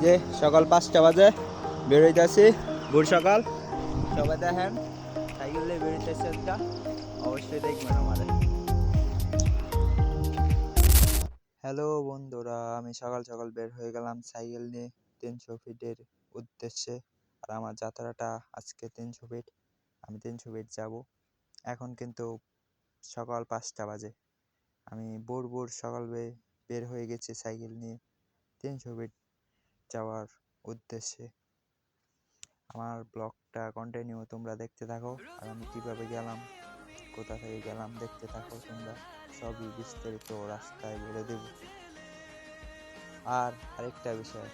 যে সকাল 5টা বাজে বেরোইতেছি, ভোর সকাল। সবাই দেখেন সাইকেল নিয়ে বেরোইতেছে, একটা অবশ্যই দেখবেন আমাদের। হ্যালো বন্ধুরা, আমি সকাল সকাল বের হয়ে গেলাম সাইকেল নিয়ে 300 ফিটের উদ্দেশ্যে। আর আমার যাত্রাটা আজকে 300 ফিট, আমি 300 ফিট যাব। এখন কিন্তু সকাল 5টা বাজে, আমি ভোর সকাল বের হয়ে গেছি সাইকেল নিয়ে 300 ফিট যাওয়ার উদ্দেশ্যে। আমার ব্লগটা কন্টিনিউ তোমরা দেখতে থাকো, আর আমি কিভাবে গেলাম, কোথা থেকে গেলাম দেখতে থাকো তোমরা। সবই বিস্তারিত রাস্তায় বলে দেব। আর আরেকটা বিষয়,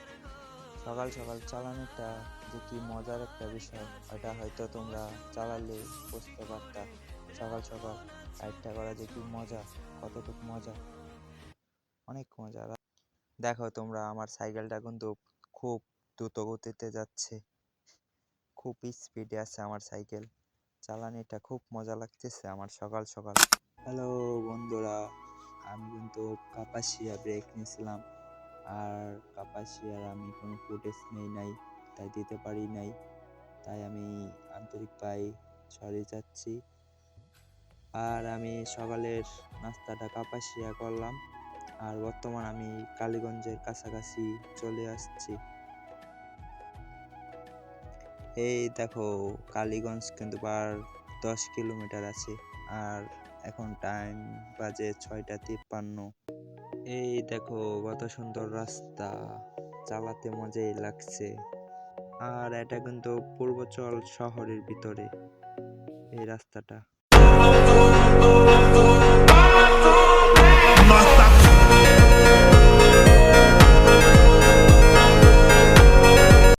সকাল সকাল চালানোটা যে কি মজার একটা বিষয়, এটা হয়তো তোমরা চালালে বুঝতে পারতা। সকাল সকাল রাইডটা করা যে কি মজা, কতটুকু মজা, অনেক মজা। দেখো তোমরা, আমার সাইকেলটা কিন্তু খুব দ্রুত গতিতে যাচ্ছে, খুব স্পিডে আছে আমার সাইকেল। চালানিটা খুব মজা লাগতেছে আমার সকাল সকাল। হ্যালো বন্ধুরা, আমি কিন্তু কাপাসিয়া ব্রেক নিয়েছিলাম, আর কাপাসিয়ার আমি কোনো ফুটেজ নেই নাই, তাই দিতে পারি নাই, তাই আমি আন্তরিক ভাই সরি যাচ্ছি। আর আমি সকালের নাস্তাটা কাপাসিয়া করলাম, আর বর্তমান আমি কালীগঞ্জের কাছাকাছি চলে আসছি। এই দেখো, কালীগঞ্জ কিন্তু আর 10 কিলোমিটার আছে। আর এখন টাইম বাজে 6টা 53। এই দেখো কত সুন্দর রাস্তা, চালাতে মজাই লাগছে। আর এটা কিন্তু পূর্বাচল শহরের ভিতরে এই রাস্তাটা।